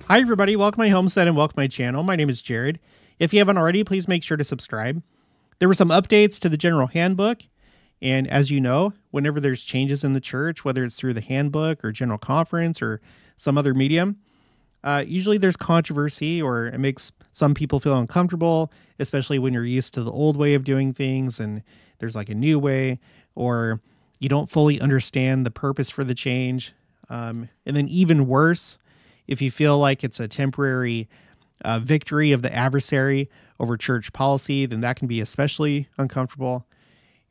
Hi, everybody. Welcome to my homestead and welcome to my channel. My name is Jared. If you haven't already, please make sure to subscribe. There were some updates to the general handbook. And as you know, whenever there's changes in the church, whether it's through the handbook or general conference or some other medium, usually there's controversy or it makes some people feel uncomfortable, especially when you're used to the old way of doing things and there's like a new way, or you don't fully understand the purpose for the change. And then even worse, if you feel like it's a temporary victory of the adversary over church policy, then that can be especially uncomfortable.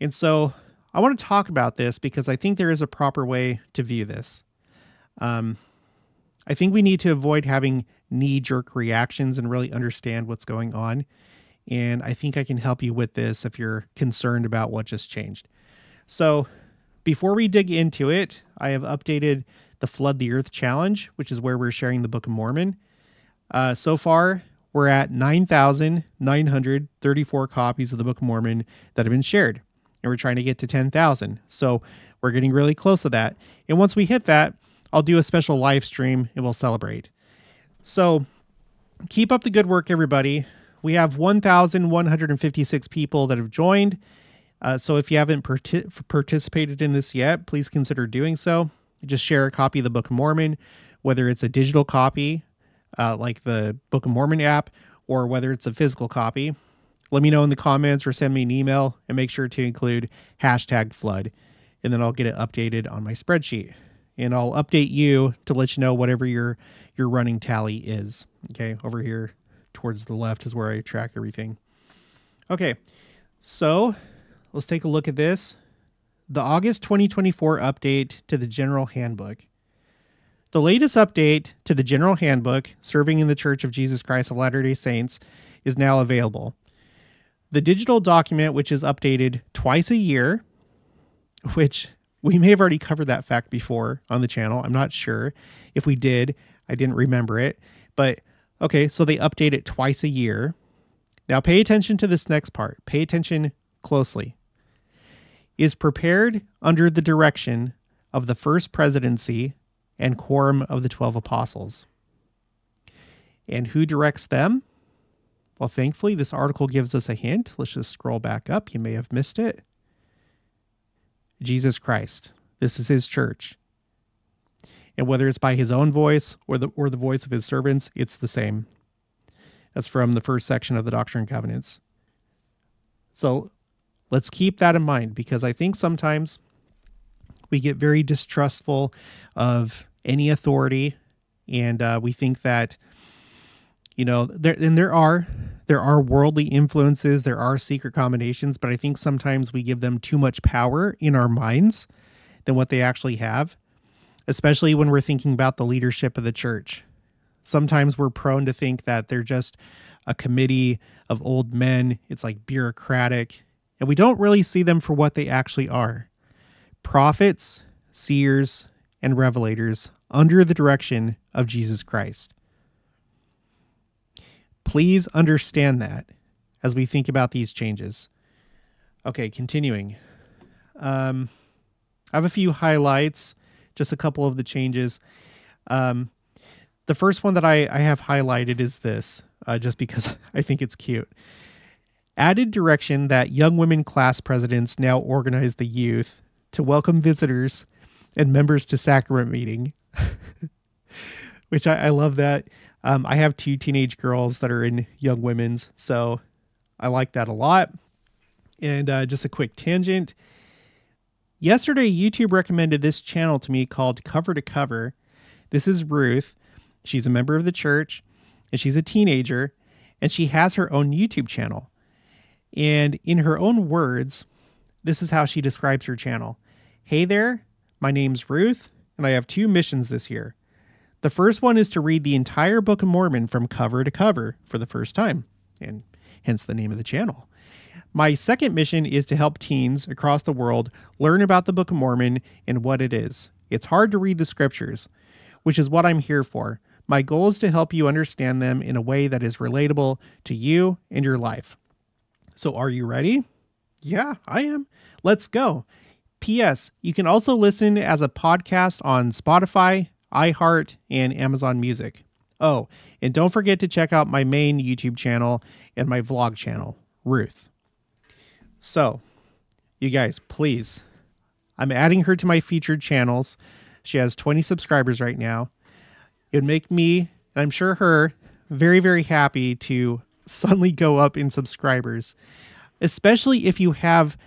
And so I want to talk about this because I think there is a proper way to view this. I think we need to avoid having knee-jerk reactions and really understand what's going on. And I think I can help you with this if you're concerned about what just changed. So before we dig into it, I have updated the Flood the Earth Challenge, which is where we're sharing the Book of Mormon. So far, we're at 9,934 copies of the Book of Mormon that have been shared. And we're trying to get to 10,000. So we're getting really close to that. And once we hit that, I'll do a special live stream and we'll celebrate. So keep up the good work, everybody. We have 1,156 people that have joined. So if you haven't participated in this yet, please consider doing so. Just share a copy of the Book of Mormon, whether it's a digital copy, like the Book of Mormon app, or whether it's a physical copy. Let me know in the comments or send me an email and make sure to include #flood. And then I'll get it updated on my spreadsheet. And I'll update you to let you know whatever your running tally is. Okay, over here towards the left is where I track everything. Okay, so let's take a look at this. The August 2024 update to the General Handbook. The latest update to the General Handbook, Serving in the Church of Jesus Christ of Latter-day Saints, is now available. The digital document, which is updated twice a year, which we may have already covered that fact before on the channel. I'm not sure. If we did, I didn't remember it. But okay, so they update it twice a year. Now pay attention to this next part. Pay attention closely. Is prepared under the direction of the First Presidency and Quorum of the 12 Apostles. And who directs them? Well, thankfully, this article gives us a hint. Let's just scroll back up. You may have missed it. Jesus Christ. This is his church. And whether it's by his own voice or the voice of his servants, it's the same. That's from the first section of the Doctrine and Covenants. So let's keep that in mind, because I think sometimes we get very distrustful of any authority, and we think that, you know, there are worldly influences, there are secret combinations, but I think sometimes we give them too much power in our minds than what they actually have, especially when we're thinking about the leadership of the church. Sometimes we're prone to think that they're just a committee of old men. It's like bureaucratic. And we don't really see them for what they actually are. Prophets, seers, and revelators under the direction of Jesus Christ. Please understand that as we think about these changes. Okay, continuing. I have a few highlights, just a couple of the changes. The first one that I have highlighted is this, just because I think it's cute. Added direction that young women class presidents now organize the youth to welcome visitors and members to sacrament meeting, which I love that. I have 2 teenage girls that are in young women's, so I like that a lot. And just a quick tangent. Yesterday, YouTube recommended this channel to me called Cover to Cover. This is Ruth. She's a member of the church, and she's a teenager, and she has her own YouTube channel. And in her own words, this is how she describes her channel. Hey there, my name's Ruth, and I have 2 missions this year. The first one is to read the entire Book of Mormon from cover to cover for the first time, and hence the name of the channel. My second mission is to help teens across the world learn about the Book of Mormon and what it is. It's hard to read the scriptures, which is what I'm here for. My goal is to help you understand them in a way that is relatable to you and your life. So are you ready? Yeah, I am. Let's go. P.S. You can also listen as a podcast on Spotify, iHeart, and Amazon Music. Oh, and don't forget to check out my main YouTube channel and my vlog channel, Ruth. So, you guys, please, I'm adding her to my featured channels. She has 20 subscribers right now. It would make me, and I'm sure her, very, very happy to suddenly go up in subscribers, especially if you have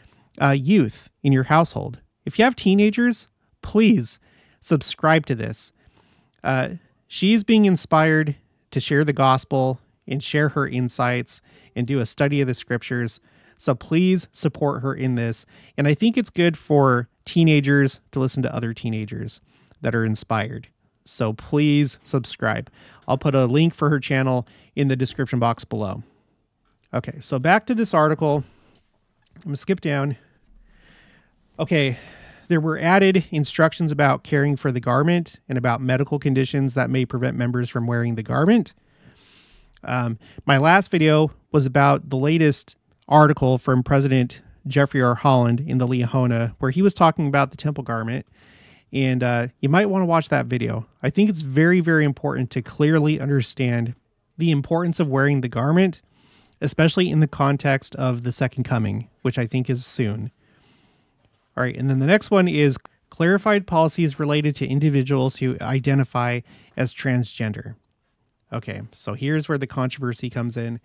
youth in your household. If you have teenagers, please subscribe to this. She's being inspired to share the gospel and share her insights and do a study of the scriptures. So please support her in this. And I think it's good for teenagers to listen to other teenagers that are inspired. So please subscribe. I'll put a link for her channel in the description box below. Okay, so back to this article. I'm going to skip down. Okay, there were added instructions about caring for the garment and about medical conditions that may prevent members from wearing the garment. My last video was about the latest article from President Jeffrey R. Holland in the Liahona, where he was talking about the temple garment. And you might want to watch that video. I think it's very, very important to clearly understand the importance of wearing the garment, especially in the context of the second coming, which I think is soon. All right, and then the next one is clarified policies related to individuals who identify as transgender. Okay, so here's where the controversy comes in,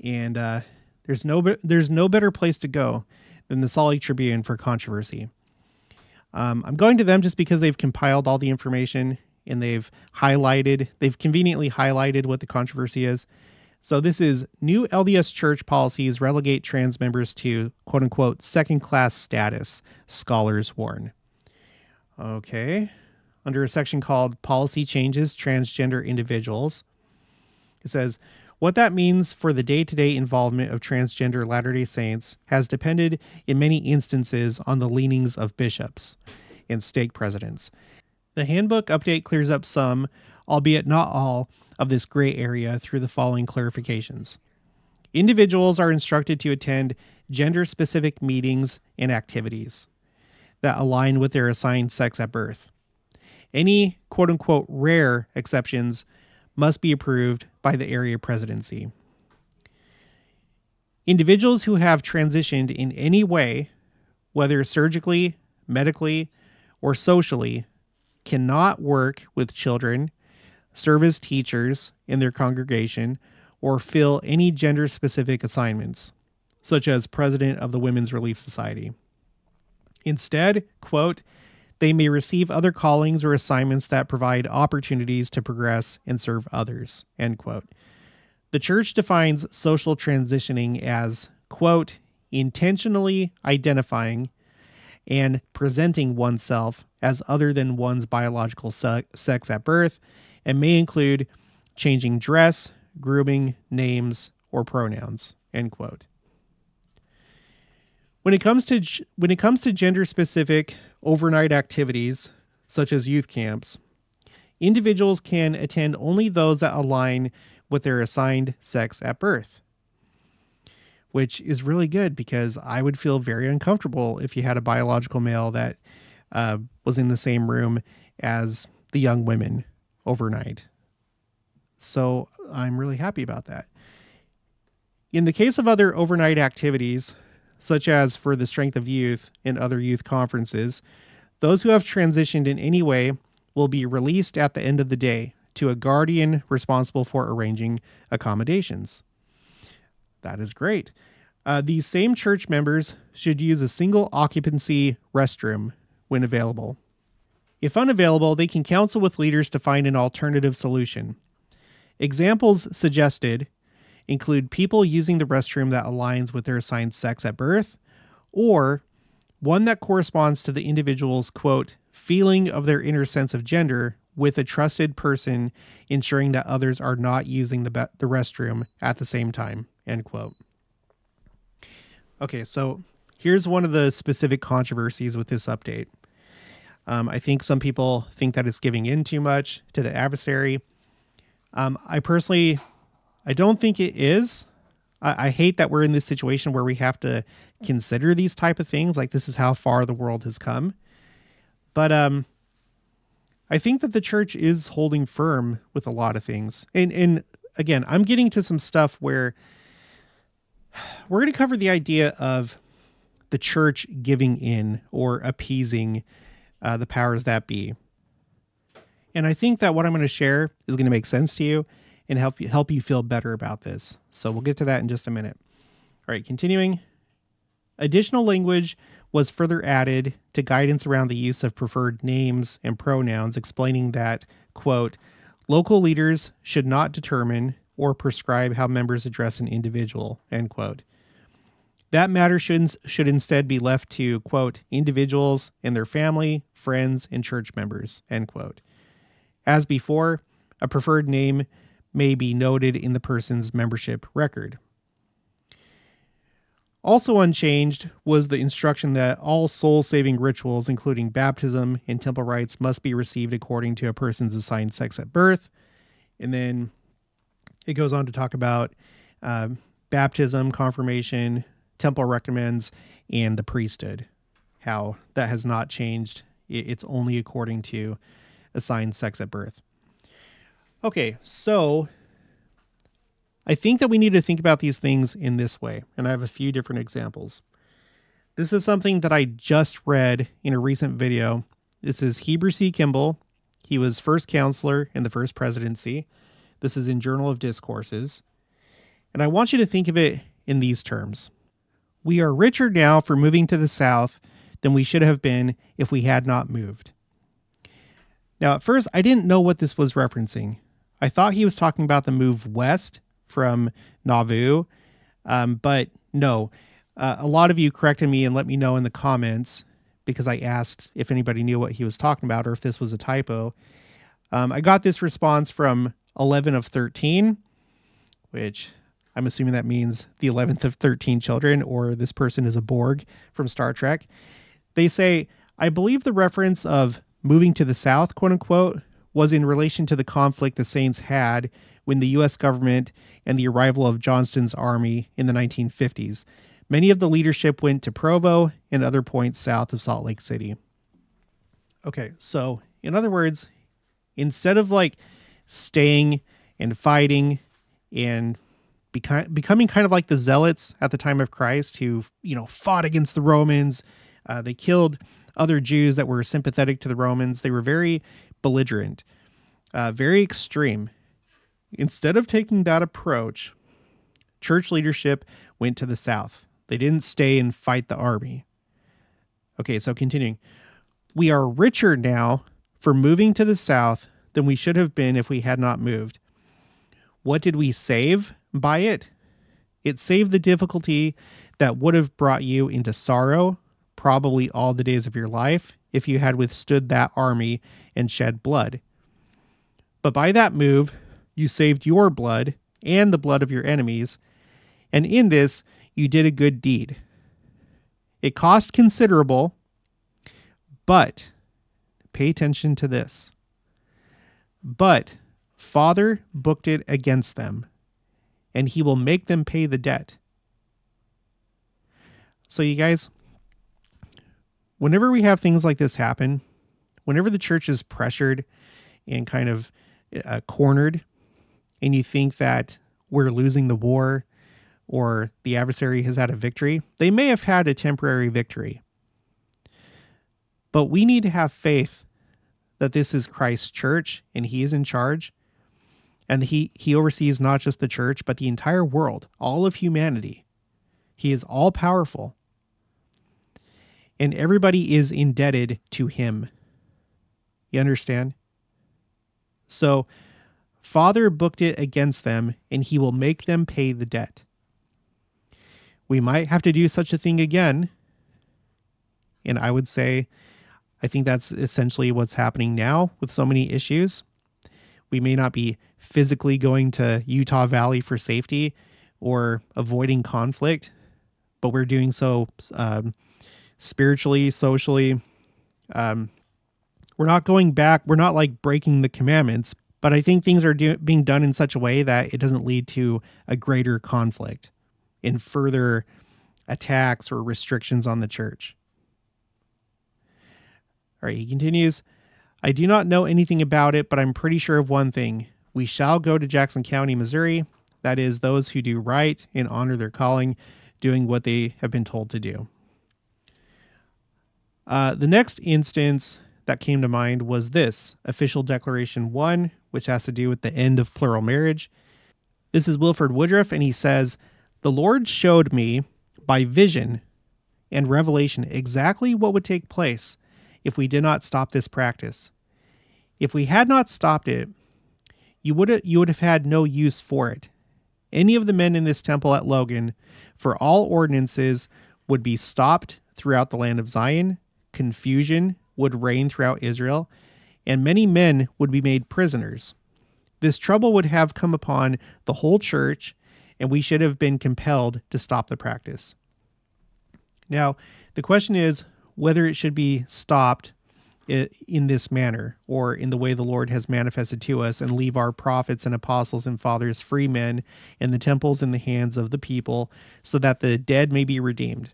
and there's no better place to go than the Salt Lake Tribune for controversy. I'm going to them just because they've compiled all the information and they've conveniently highlighted what the controversy is. So this is new LDS Church policies relegate trans members to quote unquote second-class status, scholars warn. Okay. Under a section called Policy Changes Transgender Individuals, it says, what that means for the day-to-day involvement of transgender Latter-day Saints has depended in many instances on the leanings of bishops and stake presidents. The handbook update clears up some, albeit not all, of this gray area through the following clarifications. Individuals are instructed to attend gender-specific meetings and activities that align with their assigned sex at birth. Any quote-unquote rare exceptions must be approved by the area presidency. Individuals who have transitioned in any way, whether surgically, medically, or socially, cannot work with children, serve as teachers in their congregation, or fill any gender-specific assignments, such as president of the Women's Relief Society. Instead, quote, they may receive other callings or assignments that provide opportunities to progress and serve others, end quote. The church defines social transitioning as, quote, intentionally identifying and presenting oneself as other than one's biological sex at birth, and may include changing dress, grooming, names, or pronouns, end quote. When it comes to gender-specific overnight activities, such as youth camps, individuals can attend only those that align with their assigned sex at birth, which is really good because I would feel very uncomfortable if you had a biological male that was in the same room as the young women overnight. So I'm really happy about that. In the case of other overnight activities, such as for the Strength of Youth and other youth conferences, those who have transitioned in any way will be released at the end of the day to a guardian responsible for arranging accommodations. That is great. These same church members should use a single occupancy restroom when available. If unavailable, they can counsel with leaders to find an alternative solution. Examples suggested include people using the restroom that aligns with their assigned sex at birth, or one that corresponds to the individual's, quote, feeling of their inner sense of gender with a trusted person ensuring that others are not using the restroom at the same time, end quote. Okay, so here's one of the specific controversies with this update. I think some people think that it's giving in too much to the adversary. I don't think it is. I hate that we're in this situation where we have to consider these type of things. Like, this is how far the world has come. But I think that the church is holding firm with a lot of things. And again, I'm getting to some stuff where we're going to cover the idea of the church giving in or appeasing the powers that be. And I think that what I'm going to share is going to make sense to you and help you feel better about this. So we'll get to that in just a minute. All right, continuing. Additional language was further added to guidance around the use of preferred names and pronouns, explaining that, quote, local leaders should not determine or prescribe how members address an individual, end quote. That matter should instead be left to, quote, individuals and their family, friends, and church members, end quote. As before, a preferred name may be noted in the person's membership record. Also unchanged was the instruction that all soul-saving rituals, including baptism and temple rites, must be received according to a person's assigned sex at birth. And then it goes on to talk about baptism, confirmation, temple recommends, and the priesthood, how that has not changed. It's only according to assigned sex at birth. Okay, so I think that we need to think about these things in this way, and I have a few different examples. This is something that I just read in a recent video. This is Heber C. Kimball. He was first counselor in the first presidency. This is in Journal of Discourses. And I want you to think of it in these terms. We are richer now for moving to the South than we should have been if we had not moved. Now, at first, I didn't know what this was referencing. I thought he was talking about the move west from Nauvoo, but no. A lot of you corrected me and let me know in the comments because I asked if anybody knew what he was talking about or if this was a typo. I got this response from 11 of 13, which I'm assuming that means the 11th of 13 children, or this person is a Borg from Star Trek. They say, I believe the reference of moving to the South, quote unquote, was in relation to the conflict the Saints had when the U.S. government and the arrival of Johnston's army in the 1950s. Many of the leadership went to Provo and other points south of Salt Lake City. Okay, so in other words, instead of like staying and fighting and becoming kind of like the Zealots at the time of Christ who, fought against the Romans, they killed other Jews that were sympathetic to the Romans. They were very belligerent, very extreme. Instead of taking that approach, church leadership went to the South. They didn't stay and fight the army. Okay, so continuing. We are richer now for moving to the South than we should have been if we had not moved. What did we save by it? It saved the difficulty that would have brought you into sorrow, probably all the days of your life, if you had withstood that army and shed blood. But by that move, you saved your blood and the blood of your enemies, and in this, you did a good deed. It cost considerable, but pay attention to this. But Father booked it against them, and he will make them pay the debt. So you guys, whenever we have things like this happen, whenever the church is pressured and kind of cornered, and you think that we're losing the war or the adversary has had a victory, they may have had a temporary victory. But we need to have faith that this is Christ's church and he is in charge. And he oversees not just the church, but the entire world, all of humanity. He is all powerful. And everybody is indebted to him. You understand? So, Father booked it against them, and he will make them pay the debt. We might have to do such a thing again. And I would say, I think that's essentially what's happening now with so many issues. We may not be physically going to Utah Valley for safety or avoiding conflict, but we're doing so spiritually, socially. We're not going back. We're not like breaking the commandments, but I think things are being done in such a way that it doesn't lead to a greater conflict in further attacks or restrictions on the church. All right, he continues. I do not know anything about it, but I'm pretty sure of one thing. We shall go to Jackson County, Missouri. That is, those who do right and honor their calling, doing what they have been told to do. The next instance that came to mind was this, Official Declaration 1, which has to do with the end of plural marriage. This is Wilford Woodruff, and he says, "The Lord showed me by vision and revelation exactly what would take place if we did not stop this practice. If we had not stopped it, you would have had no use for it. Any of the men in this temple at Logan, for all ordinances, would be stopped throughout the land of Zion. Confusion would reign throughout Israel, and many men would be made prisoners. This trouble would have come upon the whole church, and we should have been compelled to stop the practice." Now, the question is whether it should be stopped in this manner, or in the way the Lord has manifested to us, and leave our prophets and apostles and fathers free men, and the temples in the hands of the people, so that the dead may be redeemed.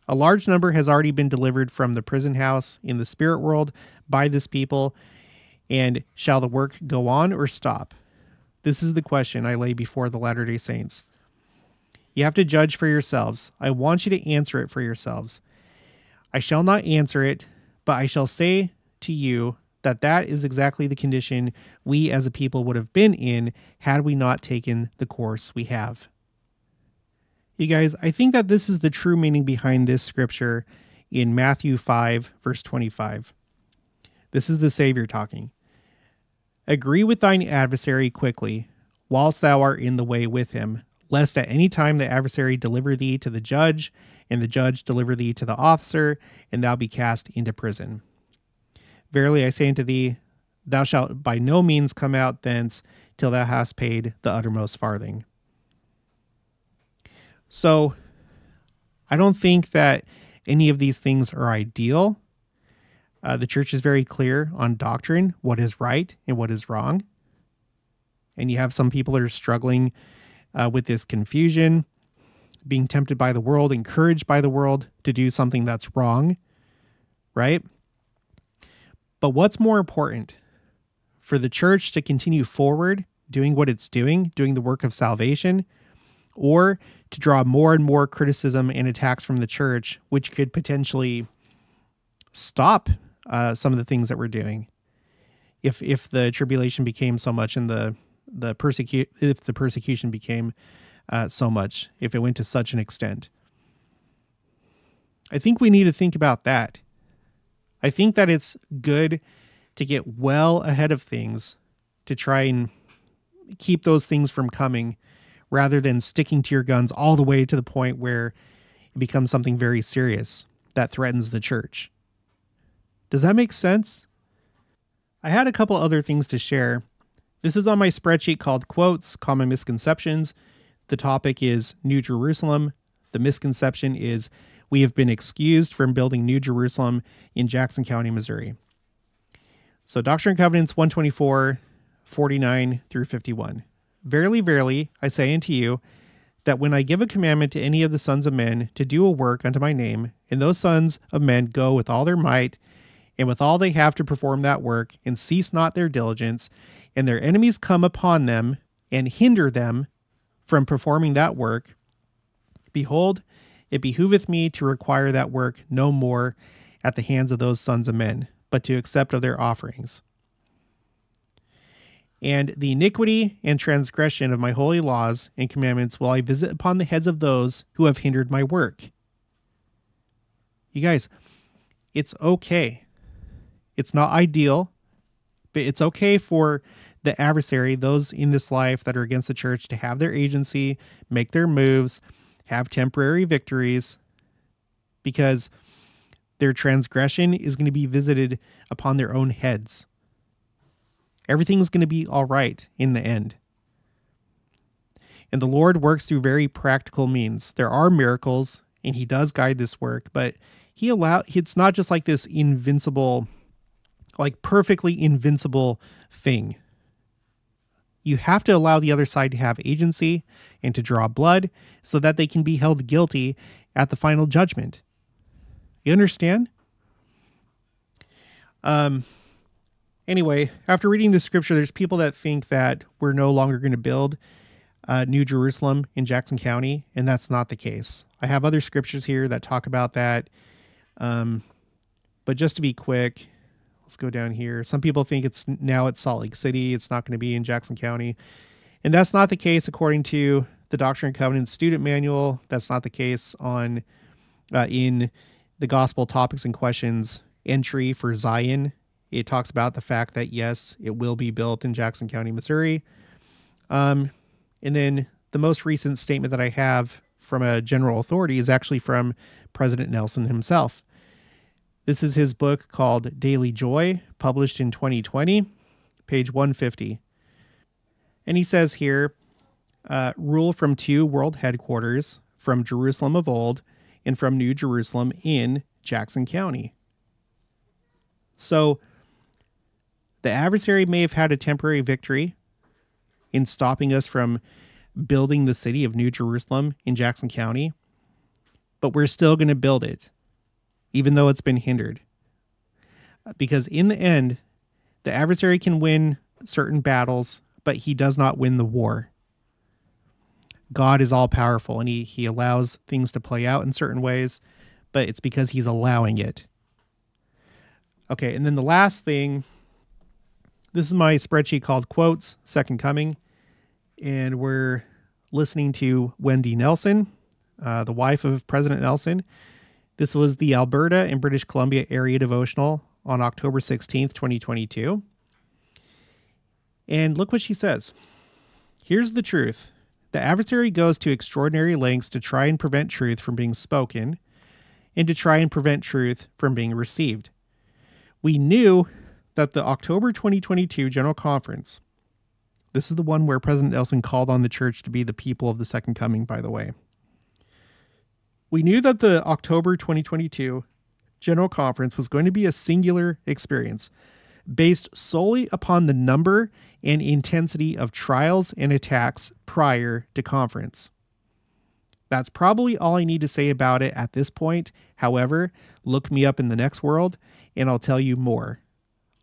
A large number has already been delivered from the prison house in the spirit world by this people, and shall the work go on or stop? This is the question I lay before the Latter-day Saints. You have to judge for yourselves. I want you to answer it for yourselves. I shall not answer it, but I shall say to you that that is exactly the condition we as a people would have been in had we not taken the course we have. You guys, I think that this is the true meaning behind this scripture in Matthew 5, verse 25. This is the Savior talking. "Agree with thine adversary quickly, whilst thou art in the way with him, lest at any time the adversary deliver thee to the judge, and the judge deliver thee to the officer, and thou be cast into prison. Verily I say unto thee, thou shalt by no means come out thence till thou hast paid the uttermost farthing." So, I don't think that any of these things are ideal. The church is very clear on doctrine, what is right and what is wrong. And you have some people that are struggling with this confusion, being tempted by the world, encouraged by the world to do something that's wrong, right? But what's more important? For the church to continue forward, doing what it's doing the work of salvation, or to draw more and more criticism and attacks from the church, which could potentially stop some of the things that we're doing. If the tribulation became so much and if the persecution became so much, if it went to such an extent. I think we need to think about that. I think that it's good to get well ahead of things to try and keep those things from coming, rather than sticking to your guns all the way to the point where it becomes something very serious that threatens the church. Does that make sense? I had a couple other things to share. This is on my spreadsheet called Quotes, Common Misconceptions. The topic is New Jerusalem. The misconception is we have been excused from building New Jerusalem in Jackson County, Missouri. So Doctrine and Covenants 124, 49 through 51. "Verily, verily, I say unto you, that when I give a commandment to any of the sons of men to do a work unto my name, and those sons of men go with all their might, and with all they have to perform that work, and cease not their diligence, and their enemies come upon them, and hinder them from performing that work, behold, it behooveth me to require that work no more at the hands of those sons of men, but to accept of their offerings. And the iniquity and transgression of my holy laws and commandments will I visit upon the heads of those who have hindered my work." You guys, it's okay. It's not ideal, but it's okay for the adversary, those in this life that are against the church, to have their agency, make their moves, have temporary victories, because their transgression is going to be visited upon their own heads. Everything's going to be all right in the end. And the Lord works through very practical means. There are miracles, and he does guide this work, but it's not just like this invincible, like perfectly invincible thing. You have to allow the other side to have agency and to draw blood so that they can be held guilty at the final judgment. You understand? Anyway, after reading the scripture, there's people that think that we're no longer going to build New Jerusalem in Jackson County, and that's not the case. I have other scriptures here that talk about that. But just to be quick, let's go down here. Some people think it's Salt Lake City. It's not going to be in Jackson County. And that's not the case according to the Doctrine and Covenants student manual. That's not the case on in the Gospel Topics and Questions entry for Zion. It talks about the fact that, yes, it will be built in Jackson County, Missouri. And then the most recent statement that I have from a general authority is actually from President Nelson himself. This is his book called Daily Joy, published in 2020, page 150. And he says here, rule from 2 world headquarters, from Jerusalem of old and from New Jerusalem in Jackson County. So the adversary may have had a temporary victory in stopping us from building the city of New Jerusalem in Jackson County, but we're still going to build it, even though it's been hindered. Because in the end, the adversary can win certain battles, but he does not win the war. God is all powerful, and he allows things to play out in certain ways, but it's because he's allowing it. Okay, and then the last thing, this is my spreadsheet called Quotes, Second Coming, and we're listening to Wendy Nelson, the wife of President Nelson. This was the Alberta and British Columbia area devotional on October 16th, 2022. And look what she says. Here's the truth. The adversary goes to extraordinary lengths to try and prevent truth from being spoken and to try and prevent truth from being received. We knew that the October 2022 General Conference, this is the one where President Nelson called on the church to be the people of the second coming, by the way. We knew that the October 2022 General Conference was going to be a singular experience based solely upon the number and intensity of trials and attacks prior to conference. That's probably all I need to say about it at this point. However, look me up in the next world and I'll tell you more.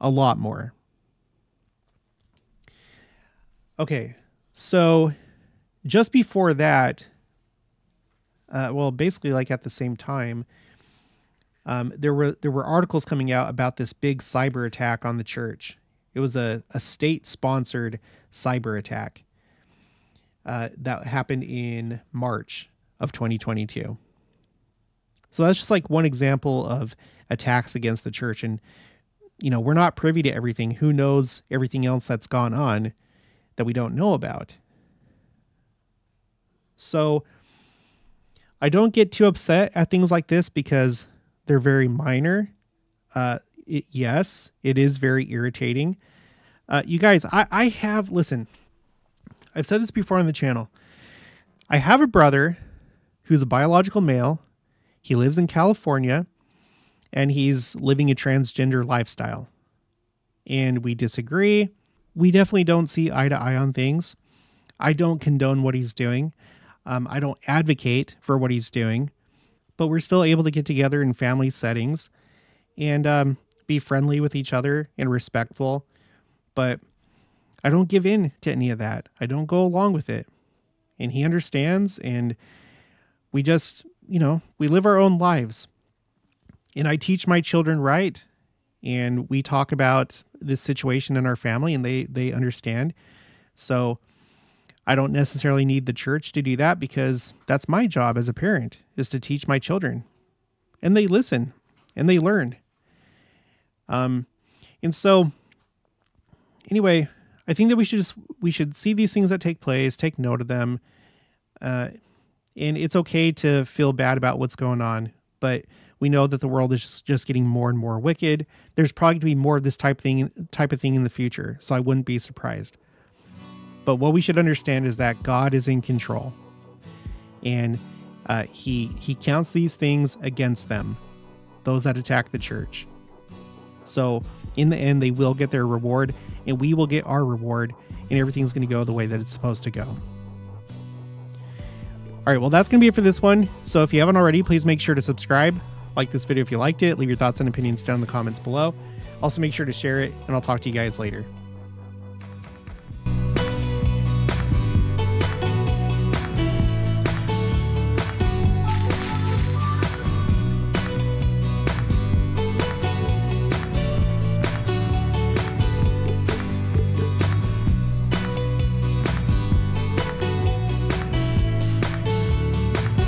A lot more. Okay, so just before that, basically like at the same time, there were articles coming out about this big cyber attack on the church. It was a state-sponsored cyber attack that happened in March of 2022. So that's just like one example of attacks against the church. And, we're not privy to everything. Who knows everything else that's gone on that we don't know about? So I don't get too upset at things like this because they're very minor. Yes, it is very irritating. You guys, listen, I've said this before on the channel. I have a brother who's a biological male. He lives in California and he's living a transgender lifestyle. And we disagree. We definitely don't see eye to eye on things. I don't condone what he's doing. I don't advocate for what he's doing, but we're still able to get together in family settings and be friendly with each other and respectful. But I don't give in to any of that. I don't go along with it. And he understands, and we just, we live our own lives. And I teach my children right. And we talk about this situation in our family, and they understand. So I don't necessarily need the church to do that because that's my job as a parent, is to teach my children. And they listen and they learn. And so anyway, I think that we should see these things that take place, take note of them. And it's okay to feel bad about what's going on, but we know that the world is just getting more and more wicked. There's probably going to be more of this type of thing in the future. So I wouldn't be surprised. But what we should understand is that God is in control, and he counts these things against them, those that attack the church. So in the end, they will get their reward, and we will get our reward, and everything's going to go the way that it's supposed to go. All right, well, that's going to be it for this one. So if you haven't already, please make sure to subscribe, Like this video if you liked it. Leave your thoughts and opinions down in the comments below. Also, make sure to share it, and I'll talk to you guys later.